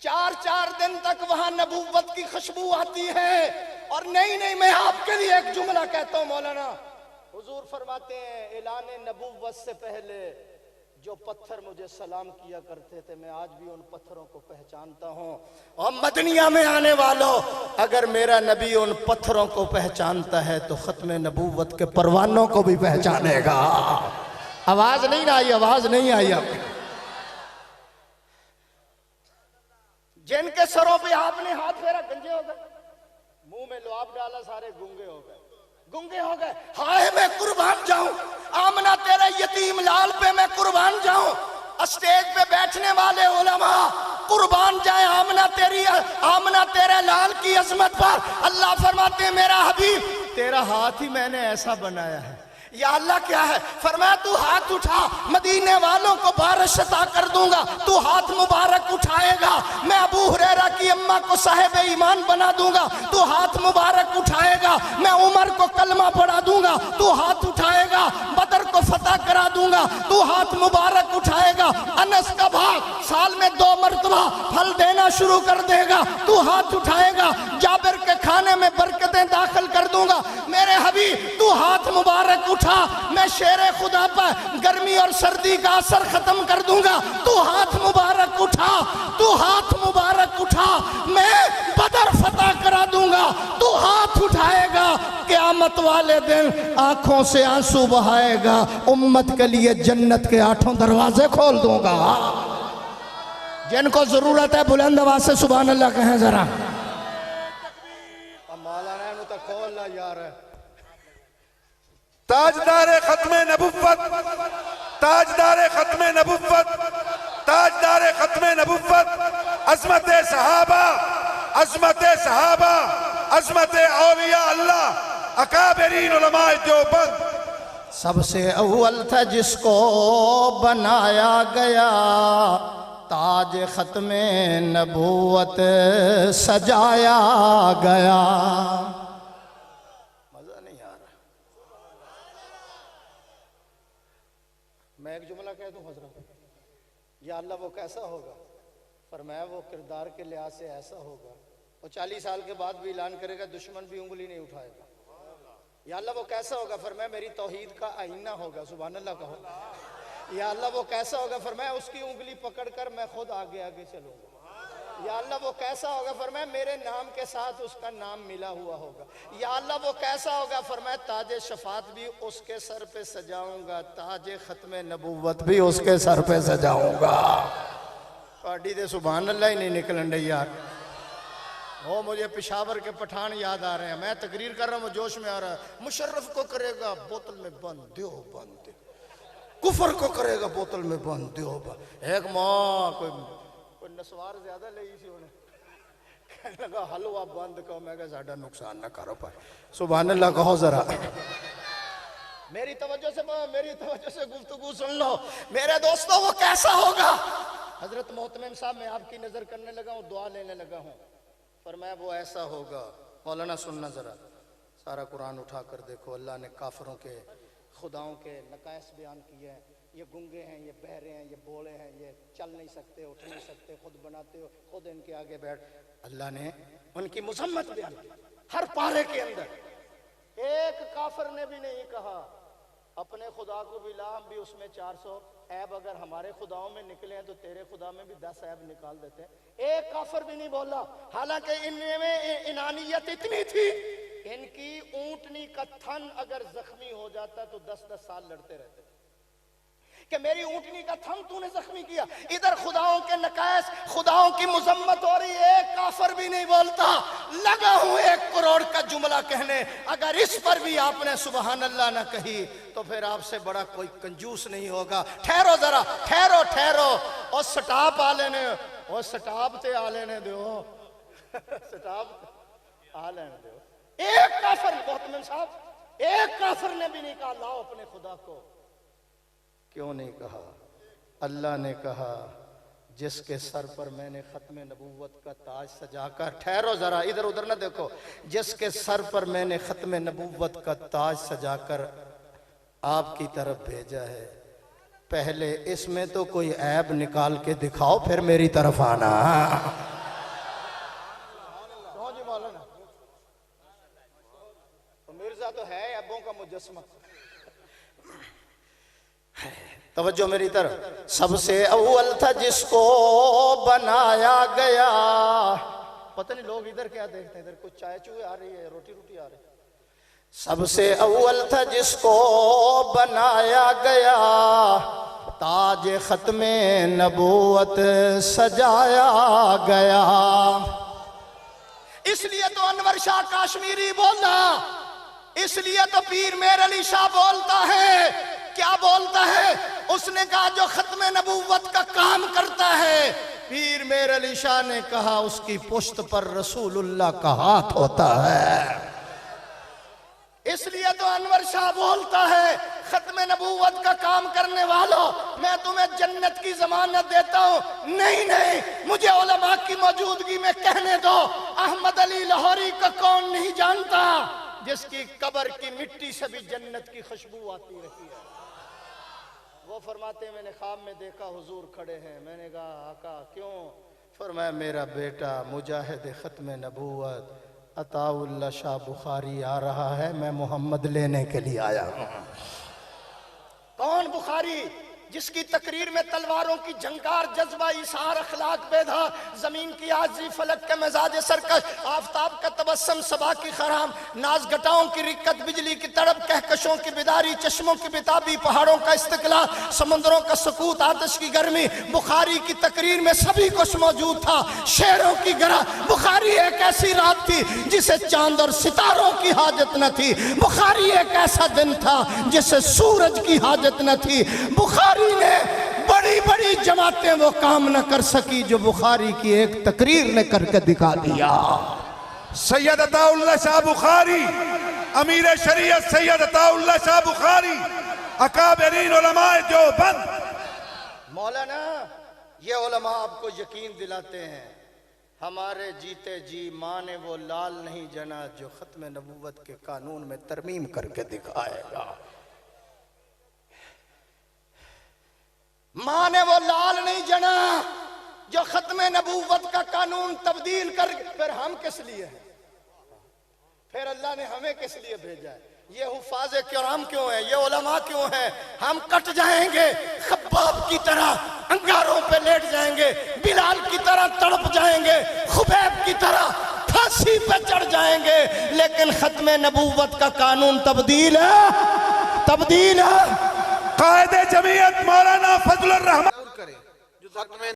4 دن تک وہاں نبوت کی خوشبو آتی ہے اور نہیں میں آپ کے لیے ایک جملہ کہتا ہوں مولانا حضور فرماتے ہیں اعلان نبوت سے پہلے جو پتھر مجھے سلام کیا کرتے تھے میں آج بھی ان پتھروں کو پہچانتا ہوں. اور مدنیہ میں آنے والوں اگر میرا نبی ان پتھروں کو پہچانتا ہے تو ختم نبوت کے پروانوں کو بھی پہچانے گا. آواز نہیں آئی, آواز نہیں آئی. اب جن کے سروں پہ آپ نے ہاتھ پھیرا گنجے ہو گئے, منہ میں لعاب ڈالا سارے گنگے ہو گئے, گنگے ہو گئے. ہائے میں قربان جاؤں آمنہ تیرے یتیم لال پہ میں قربان جاؤں. اسٹیج پہ بیٹھنے والے علماء قربان جائیں آمنہ تیرے لال کی عظمت پر. اللہ فرماتے ہیں میرا حبیب تیرا ہاتھ ہی میں نے ایسا بنایا ہے. یا اللہ کیا ہے؟ فرمایا تو ہاتھ اٹھا مدینے والوں کو بارش عطا کر دوں گا. تو ہاتھ مبارک اٹھائے گا میں ابو ہریرہ کی اماں کو صاحب ایمان بنا دوں گا. تو ہاتھ مبارک اٹھائے گا میں عمر کو کلمہ پڑھا دوں گا. تو ہاتھ اٹھائے گا بدر کو فتح کرا دوں گا. تو ہاتھ مبارک اٹھائے گا انس کا بھاگ سال میں 2 مرتبہ پھل دینا شروع کر دے گا. تو ہاتھ اٹھائے گا جابر کے کھانے میں برکتیں داخل کر دوں گا. میرے حبیب تو ہاتھ مبارک اٹھا میں شیر خدا پر گرمی اور سردی کا اثر ختم کر دوں گا. تو ہاتھ مبارک اٹھا, تو ہاتھ مبارک اٹھا میں بدر فتح کرا دوں گا. تو ہاتھ اٹھائے گا قیامت والے دن آنکھوں سے آنسو بہائے گا امت کے لیے جنت کے 8 دروازے کھول دوں گا. جن کو ضرورت ہے بلند آواز سے سبحان اللہ کہیں ذرا. مولانا نے تو کھول لا یار. تاجدار ختم نبوت, تاجدار ختم نبوت, تاجدار ختم نبوت, عظمت صحابہ, عظمت صحابہ, عظمت اولیاء اللہ, اکابرین علماء دیوبند. سب سے اول تھا جس کو بنایا گیا تاج ختم نبوت سجایا گیا. مزہ نہیں آ رہا. میں ایک جملہ کہہ دوں حضرت, یا اللہ وہ کیسا ہوگا؟ فرمایا وہ کردار کے لحاظ سے ایسا ہوگا وہ 40 سال کے بعد بھی اعلان کرے گا دشمن بھی انگلی نہیں اٹھائے گا. یا اللہ وہ کیسا ہوگا؟ فرمایا میری توحید کا آئینہ ہوگا. سبحان اللہ کہو. یا اللہ وہ کیسا ہوگا؟ فرمایا اس کی انگلی پکڑ کر میں خود آگے آگے چلوں گا. یا اللہ وہ کیسا ہوگا؟ فرمایا میرے نام کے ساتھ اس کا نام ملا ہوا ہوگا. یا اللہ وہ کیسا ہوگا؟ فرمایا تاج شفاعت بھی اس کے سر پہ سجاؤں گا, تاج ختم نبوت بھی اس کے سر پہ سجاؤں گا. پارٹی دے سبحان اللہ ہی نہیں نکلن رہی یار. وہ مجھے پشاور کے پٹھان یاد آ رہے ہیں. میں تقریر کر رہا ہوں جوش میں آ رہا ہے. مشرف کو کرے گا بوتل میں بند دیوبند, کفر کو کرے گا بوتل میں بند دیوبند. ایک ماں کوئی نسوار زیادہ لئی سی انہیں کہنے لگا حلوہ بند کہو. میں کہا ساڑھا نقصان نہ کرو پائے. سبحان اللہ کہو ذرا. میری توجہ سے گفتگو سن لو میرے دوستو. وہ کیسا ہوگا؟ حضرت محتمم صاحب میں آپ کی نظر کرنے لگا ہوں, دعا لینے لگا ہوں. فرمایا وہ ایسا ہوگا. مولانا سننا ذرا, سارا قرآن اٹھا کر دیکھو. اللہ نے کافروں کے خداؤں کے نقائص بیان کیے ہیں. یہ گنگے ہیں, یہ بہرے ہیں, یہ بولے ہیں, یہ چل نہیں سکتے, اٹھ نہیں سکتے, خود بناتے ہو, خود ان کے آگے بیٹھ. اللہ نے ان کی مذمت بیان کی ہر پارے کے اندر. ایک کافر نے بھی نہیں کہا اپنے خدا کو بھی لا, ہم بھی اس میں 400 عیب اگر ہمارے خداؤں میں نکلے ہیں تو تیرے خدا میں بھی 10 عیب نکال دیتے ہیں. ایک کافر بھی نہیں بولا. حالانکہ ان میں انانیت اتنی تھی, ان کی اونٹنی کا تھن اگر زخمی ہو جاتا تو 10-10 سال لڑتے رہتے کہ میری اونٹنی کا تھن تو نے زخمی کیا. ادھر خداؤں کے نقائص, خداؤں کی مذمت ہو رہی. ایک کافر بھی نہیں بولتا. لگا ہوں 1 کروڑ کا جملہ کہنے. اگر اس پر بھی آپ نے سبحان اللہ نہ کہی تو پھر آپ سے بڑا کوئی کنجوس نہیں ہوگا. ٹھہرو ذرا, ٹھہرو. اور سٹاپ آ لینے, اور سٹاپ تے آ لینے دیو, سٹاپ آ لینے دیو. ایک کافر, محتمم صاحب, ایک کافر نے بھی نہیں کہا لاؤ اپنے خدا کو. کیوں نہیں کہا؟ اللہ نے کہا جس کے سر پر میں نے ختم نبوت کا تاج سجا کر, ٹھہرو ذرا, ادھر ادھر نہ دیکھو, جس کے سر پر میں نے ختم نبوت کا تاج سجا کر آپ کی طرف بھیجا ہے, پہلے اس میں تو کوئی عیب نکال کے دکھاؤ پھر میری طرف آنا. جی مولانا مرزا تو ہے عیبوں کا مجسمہ. توجہ میری طرف. سب سے اول تھا جس کو بنایا گیا. پتہ نہیں لوگ ادھر کیا دیکھتے ہیں, ادھر کچھ چائے چوئے آ رہی ہے, روٹی آ رہی ہے. سب سے اول تھا جس کو بنایا گیا, تاج ختم نبوت سجایا گیا. اس لیے تو انور شاہ کاشمیری بولا, اس لیے تو پیر میر علی شاہ بولتا ہے. کیا بولتا ہے؟ اس نے کہا جو ختم نبوت کا کام کرتا ہے, پیر میر علی شاہ نے کہا اس کی پشت پر رسول اللہ کا ہاتھ ہوتا ہے. اس لیے تو انور شاہ بولتا ہے ختم نبوت کا کام کرنے والوں میں تمہیں جنت کی ضمانت دیتا ہوں. نہیں, مجھے علماء کی موجودگی میں کہنے دو, احمد علی لاہوری کو کون نہیں جانتا جس کی قبر کی مٹی سے بھی جنت کی خوشبو آتی رہی ہے. وہ فرماتے ہیں میں نے خواب میں دیکھا حضور کھڑے ہیں. میں نے کہا آقا کیوں؟ فرمایا میرا بیٹا مجاہد ختم نبوت عطا اللہ شاہ بخاری آ رہا ہے, میں محمد لینے کے لیے آیا ہوں. کون بخاری؟ جس کی تقریر میں تلواروں کی جھنکار, جذبہ ایثار, اخلاق بیدار, زمین کی عاجزی, فلک کے مزاج سرکش, آفتاب کا تبسم, صبا کی خرام, ناز گھٹاؤں کی رکت, بجلی کی تڑپ, کہکشوں کی بیداری, چشموں کی بیتابی, پہاڑوں کا استقلال, سمندروں کا سکوت, آتش کی گرمی. بخاری کی تقریر میں سبھی کچھ موجود تھا. شعروں کی گرہ. بخاری ایک ایسی رات تھی جسے چاند اور ستاروں کی حاجت نہ تھی. بخاری ایک ایسا دن تھا جسے سورج کی حاجت نہ تھی. بخاری نے بڑی بڑی جماعتیں وہ کام نہ کر سکی جو بخاری کی ایک تقریر نے کر کے دکھا دیا. سید عطا اللہ شاہ بخاری, امیر شریعت سید عطا اللہ شاہ بخاری, اکابرین علماء دیوبند. مولانا یہ علماء آپ کو یقین دلاتے ہیں ہمارے جیتے جی ماں نے وہ لال نہیں جنا جو ختم نبوت کے قانون میں ترمیم کر کے دکھائے گا. ماں نے وہ لال نہیں جنا جو ختم نبوت کا قانون تبدیل کر. پھر ہم کس لیے ہیں؟ پھر اللہ نے ہمیں کس لیے بھیجا ہے؟ یہ حفاظ کرام کیوں ہیں؟ یہ علماء کیوں ہیں؟ ہم کٹ جائیں گے خباب کی طرح, انگاروں پہ لیٹ جائیں گے, بلال کی طرح تڑپ جائیں گے, خبیب کی طرح پھانسی پہ چڑھ جائیں گے, لیکن ختم نبوت کا قانون تبدیل ہے. قائد جمعیت مولانا فضل الرحمان